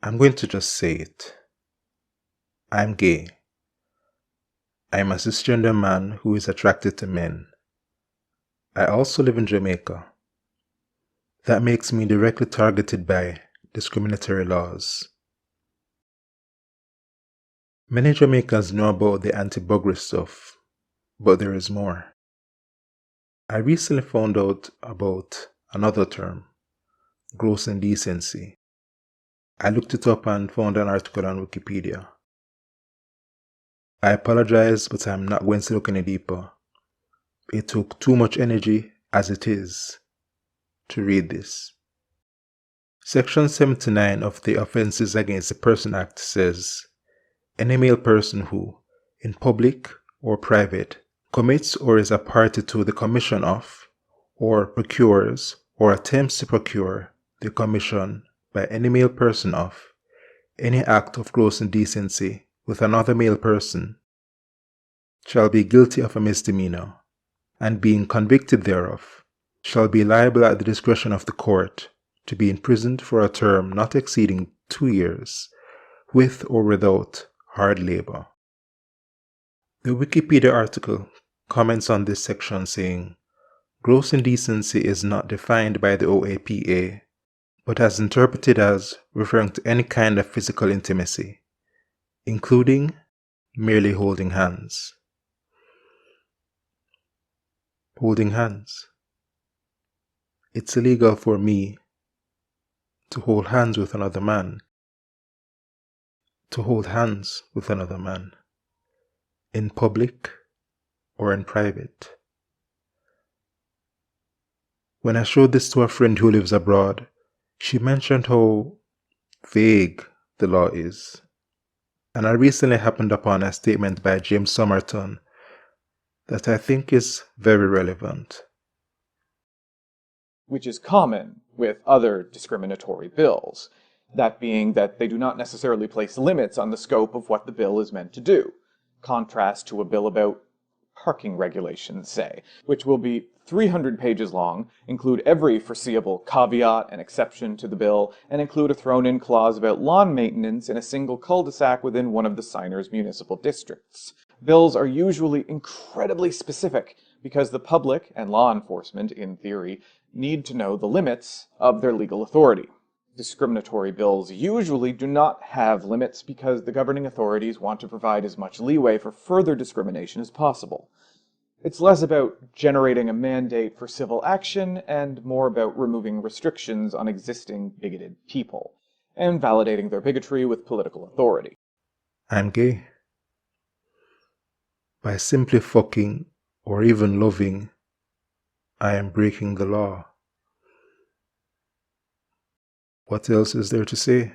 I'm going to just say it. I'm gay. I'm a cisgender man who is attracted to men. I also live in Jamaica. That makes me directly targeted by discriminatory laws. Many Jamaicans know about the anti-buggery stuff, but there is more. I recently found out about another term, gross indecency. I looked it up and found an article on Wikipedia. I apologize, but I'm not going to look any deeper. It took too much energy, as it is, to read this. Section 79 of the Offences Against the Person Act says, any male person who, in public or private, commits or is a party to the commission of, or procures, or attempts to procure the commission by any male person of, any act of gross indecency with another male person, shall be guilty of a misdemeanor, and being convicted thereof, shall be liable at the discretion of the court to be imprisoned for a term not exceeding 2 years, with or without hard labor. The Wikipedia article comments on this section saying, gross indecency is not defined by the OAPA, but as interpreted as referring to any kind of physical intimacy, including merely holding hands. Holding hands. It's illegal for me to hold hands with another man. To hold hands with another man. In public or in private. When I showed this to a friend who lives abroad, she mentioned how vague the law is. And I recently happened upon a statement by James Somerton that I think is very relevant. Which is common with other discriminatory bills, that being that they do not necessarily place limits on the scope of what the bill is meant to do. Contrast to a bill about parking regulations, say, which will be 300 pages long, include every foreseeable caveat and exception to the bill, and include a thrown-in clause about lawn maintenance in a single cul-de-sac within one of the signer's municipal districts. Bills are usually incredibly specific, because the public and law enforcement, in theory, need to know the limits of their legal authority. Discriminatory bills usually do not have limits because the governing authorities want to provide as much leeway for further discrimination as possible. It's less about generating a mandate for civil action and more about removing restrictions on existing bigoted people, and validating their bigotry with political authority. I'm gay. By simply fucking or even loving, I am breaking the law. What else is there to say?